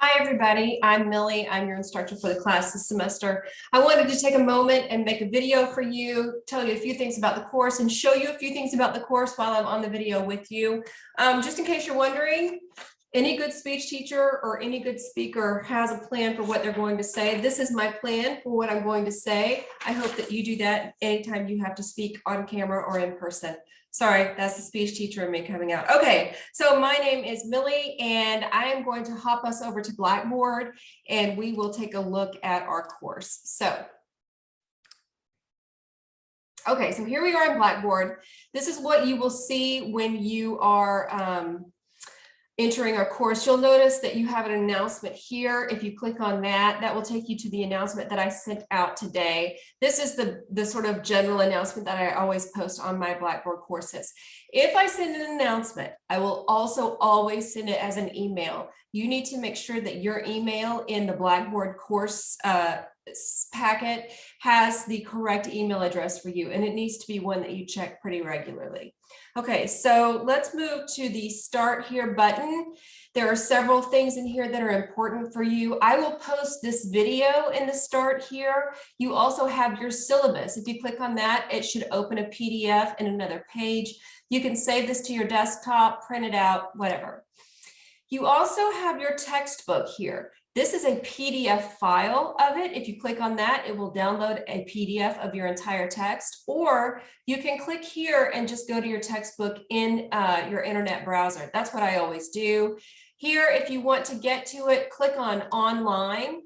Hi, everybody. I'm Millie. I'm your instructor for the class this semester. I wanted to take a moment and make a video for you, tell you a few things about the course and show you a few things about the course while I'm on the video with you. Just in case you're wondering, any good speech teacher or any good speaker has a plan for what they're going to say. This is my plan for what I'm going to say. I hope that you do that anytime you have to speak on camera or in person. Sorry, that's the speech teacher in me coming out. Okay, so my name is Millie, and I am going to hop us over to Blackboard, and we will take a look at our course. Okay, so here we are in Blackboard. This is what you will see when you are entering our course. You'll notice that you have an announcement here. If you click on that, that will take you to the announcement that I sent out today. This is the sort of general announcement that I always post on my Blackboard courses. If I send an announcement, I will also always send it as an email. You need to make sure that your email in the Blackboard course packet has the correct email address for you, and it needs to be one that you check pretty regularly. Okay, so let's move to the Start Here button. There are several things in here that are important for you. I will post this video in the Start Here. You also have your syllabus. If you click on that, it should open a PDF and another page. You can save this to your desktop, print it out, whatever. You also have your textbook here. This is a PDF file of it. If you click on that, it will download a PDF of your entire text, or you can click here and just go to your textbook in your internet browser. That's what I always do. Here, if you want to get to it, click on Online,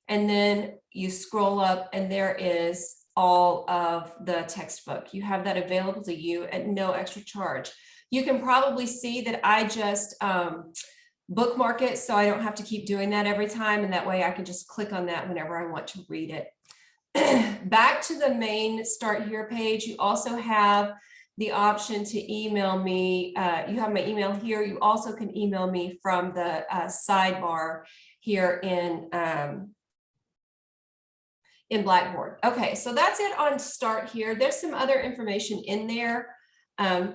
and then you scroll up, and there is all of the textbook. You have that available to you at no extra charge. You can probably see that I just bookmark it, so I don't have to keep doing that every time, and that way I can just click on that whenever I want to read it. Back to the main Start Here page, you also have the option to email me. You have my email here. You also can email me from the sidebar here in Blackboard. Okay, so that's it on Start Here. There's some other information in there,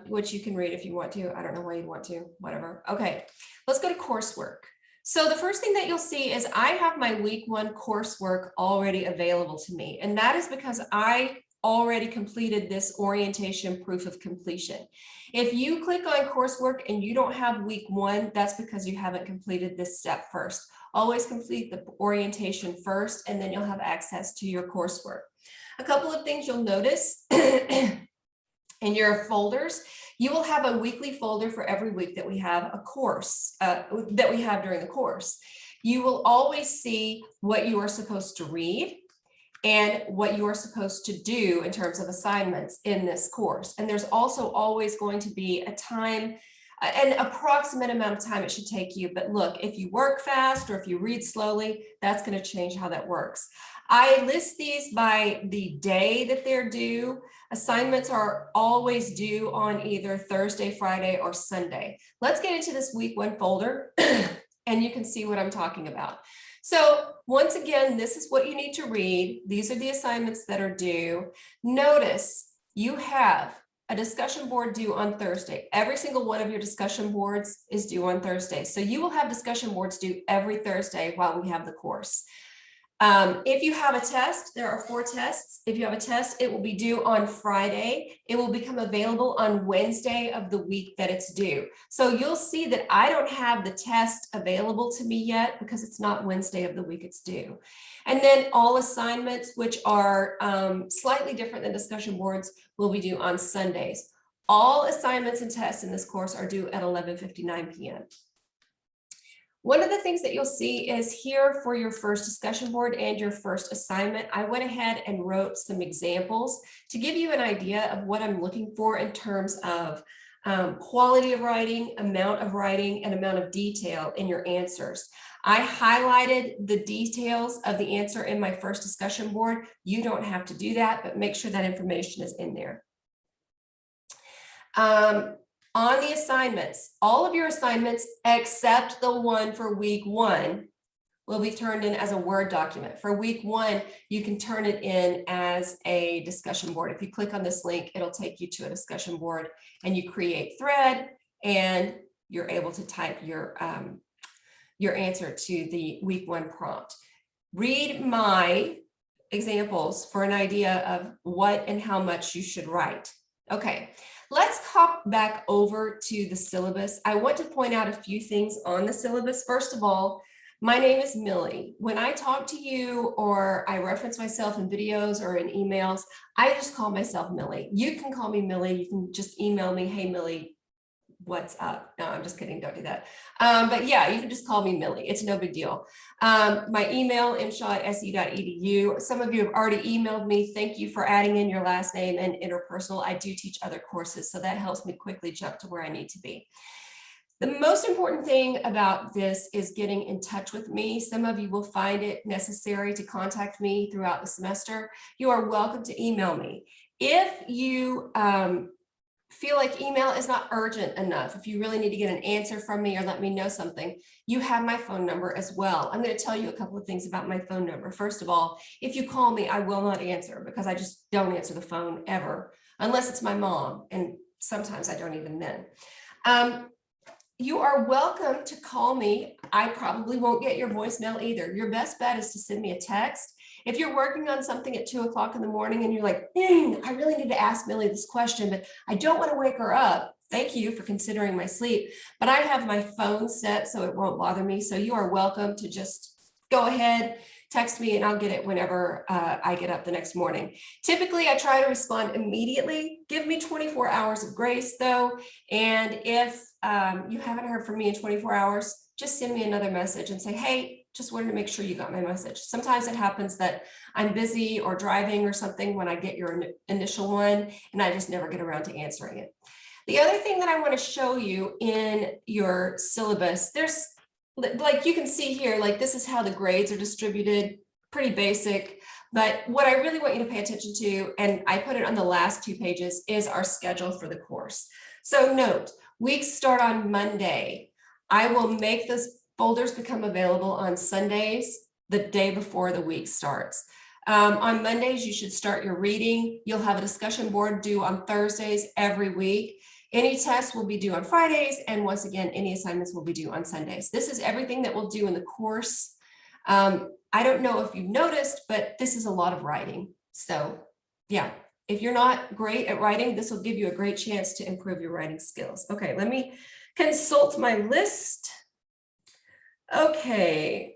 which you can read if you want to. I don't know why you'd want to, whatever. Okay, let's go to coursework. So the first thing that you'll see is I have my week 1 coursework already available to me. And that is because I already completed this orientation proof of completion. If you click on coursework and you don't have week 1, that's because you haven't completed this step first. Always complete the orientation first, and then you'll have access to your coursework. A couple of things you'll notice in your folders, you will have a weekly folder for every week that we have a course, that we have during the course. You will always see what you are supposed to read and what you are supposed to do in terms of assignments in this course. And there's also always going to be a time, an approximate amount of time it should take you. But look, if you work fast or if you read slowly, that's going to change how that works. I list these by the day that they're due. Assignments are always due on either Thursday, Friday, or Sunday. Let's get into this week 1 folder and you can see what I'm talking about. So once again, this is what you need to read. These are the assignments that are due. Notice you have a discussion board due on Thursday. Every single one of your discussion boards is due on Thursday. So you will have discussion boards due every Thursday while we have the course. If you have a test, there are 4 tests. If you have a test, it will be due on Friday. It will become available on Wednesday of the week that it's due. So you'll see that I don't have the test available to me yet because it's not Wednesday of the week it's due. And then all assignments, which are slightly different than discussion boards, will be due on Sundays. All assignments and tests in this course are due at 11:59 p.m. One of the things that you'll see is here for your first discussion board and your first assignment, I went ahead and wrote some examples to give you an idea of what I'm looking for in terms of quality of writing, amount and amount of detail in your answers. I highlighted the details of the answer in my first discussion board. You don't have to do that, but make sure that information is in there. On the assignments, all of your assignments except the one for week 1 will be turned in as a Word document. For week 1, you can turn it in as a discussion board. If you click on this link, it'll take you to a discussion board and you create thread and you're able to type your your answer to the week 1 prompt. Read my examples for an idea of what and how much you should write. Okay, let's hop back over to the syllabus. I want to point out a few things on the syllabus. First of all, my name is Millie. When I talk to you or I reference myself in videos or in emails, I just call myself Millie. You can call me Millie. You can just email me, hey, Millie, what's up? No, I'm just kidding. Don't do that. But yeah, you can just call me Millie. It's no big deal. My email, mshaw@se.edu. Some of you have already emailed me. Thank you for adding in your last name and interpersonal. I do teach other courses, so that helps me quickly jump to where I need to be. The most important thing about this is getting in touch with me. Some of you will find it necessary to contact me throughout the semester. You are welcome to email me. If you feel like email is not urgent enough, if you really need to get an answer from me or let me know something, you have my phone number as well. I'm going to tell you a couple of things about my phone number. First of all, if you call me, I will not answer because I just don't answer the phone ever, unless it's my mom, and sometimes I don't even then. You are welcome to call me. I probably won't get your voicemail either. Your best bet is to send me a text. If you're working on something at 2 o'clock in the morning and you're like, I really need to ask Millie this question, but I don't want to wake her up. Thank you for considering my sleep, but I have my phone set so it won't bother me. So you are welcome to just go ahead, text me, and I'll get it whenever I get up the next morning. Typically, I try to respond immediately. Give me 24 hours of grace though. And if you haven't heard from me in 24 hours, just send me another message and say, hey, just wanted to make sure you got my message. Sometimes it happens that I'm busy or driving or something when I get your initial one, and I just never get around to answering it. The other thing that I want to show you in your syllabus, there's, like you can see here, like this is how the grades are distributed, pretty basic. But what I really want you to pay attention to, and I put it on the last 2 pages, is our schedule for the course. So note, weeks start on Monday. I will make those folders become available on Sundays, the day before the week starts. On Mondays, you should start your reading. You'll have a discussion board due on Thursdays every week. Any tests will be due on Fridays. And once again, any assignments will be due on Sundays. This is everything that we'll do in the course. I don't know if you've noticed, but this is a lot of writing. So yeah, if you're not great at writing, this will give you a great chance to improve your writing skills. Okay, let me consult my list. Okay,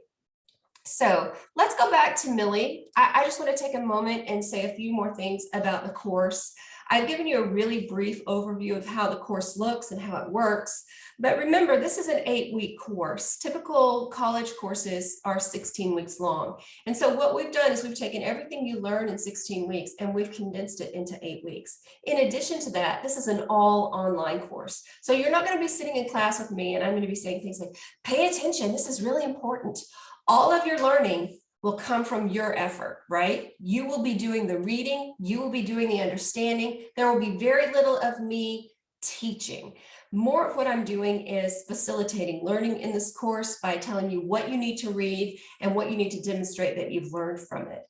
so let's go back to Millie. I just want to take a moment and say a few more things about the course. I've given you a really brief overview of how the course looks and how it works. But remember, this is an 8-week course. Typical college courses are 16 weeks long. And so what we've done is we've taken everything you learn in 16 weeks and we've condensed it into 8 weeks. In addition to that, this is an all online course. So you're not going to be sitting in class with me and I'm going to be saying things like, pay attention, this is really important. All of your learning will come from your effort, right? You will be doing the reading, you will be doing the understanding. There will be very little of me teaching. More of what I'm doing is facilitating learning in this course by telling you what you need to read and what you need to demonstrate that you've learned from it.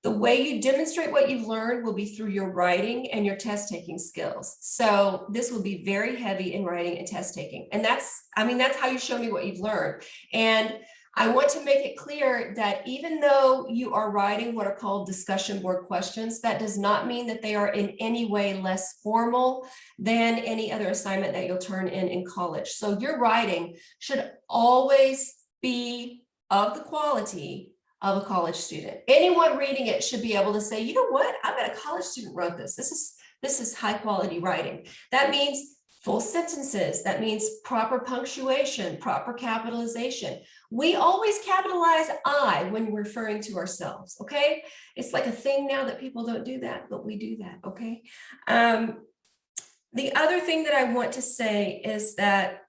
The way you demonstrate what you've learned will be through your writing and your test taking skills. So this will be very heavy in writing and test taking. And that's how you show me what you've learned. And I want to make it clear that even though you are writing what are called discussion board questions, that does not mean that they are in any way less formal than any other assignment that you'll turn in college. So your writing should always be of the quality of a college student. Anyone reading it should be able to say, you know what, I bet a college student wrote this. This is high quality writing. That means full sentences. That means proper punctuation, proper capitalization. We always capitalize I when we're referring to ourselves, okay? It's like a thing now that people don't do that, but we do that, okay? The other thing that I want to say is that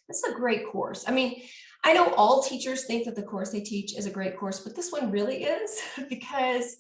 this is a great course. I mean, I know all teachers think that the course they teach is a great course, but this one really is because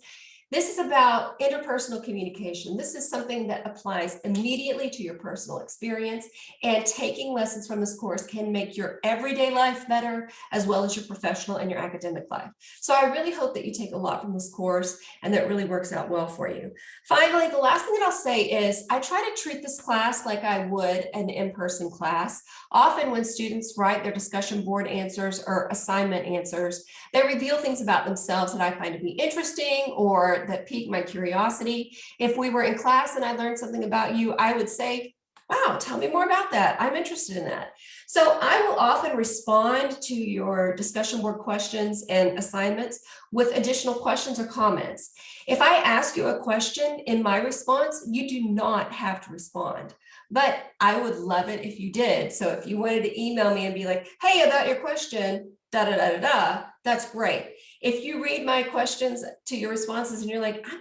This is about interpersonal communication. This is something that applies immediately to your personal experience, and taking lessons from this course can make your everyday life better, as well as your professional and your academic life. So I really hope that you take a lot from this course and that really works out well for you. Finally, the last thing that I'll say is I try to treat this class like I would an in-person class. Often when students write their discussion board answers or assignment answers, they reveal things about themselves that I find to be interesting or that pique my curiosity. If we were in class and I learned something about you, I would say, wow, tell me more about that. I'm interested in that. So I will often respond to your discussion board questions and assignments with additional questions or comments. If I ask you a question in my response, you do not have to respond, but I would love it if you did. So if you wanted to email me and be like, hey, about your question, da da da da da, that's great. If you read my questions to your responses and you're like, I'm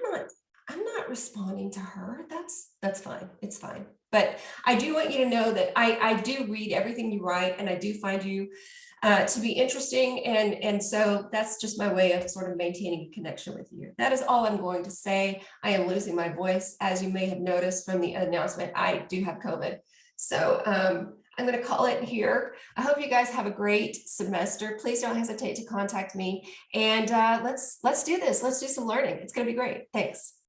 not responding to her, that's fine. It's fine. But I do want you to know that I do read everything you write, and I do find you to be interesting. And so that's just my way of sort of maintaining a connection with you. That is all I'm going to say. I am losing my voice. As you may have noticed from the announcement, I do have COVID. So I'm going to call it here. I hope you guys have a great semester. Please don't hesitate to contact me, and let's do this. Let's do some learning. It's going to be great. Thanks.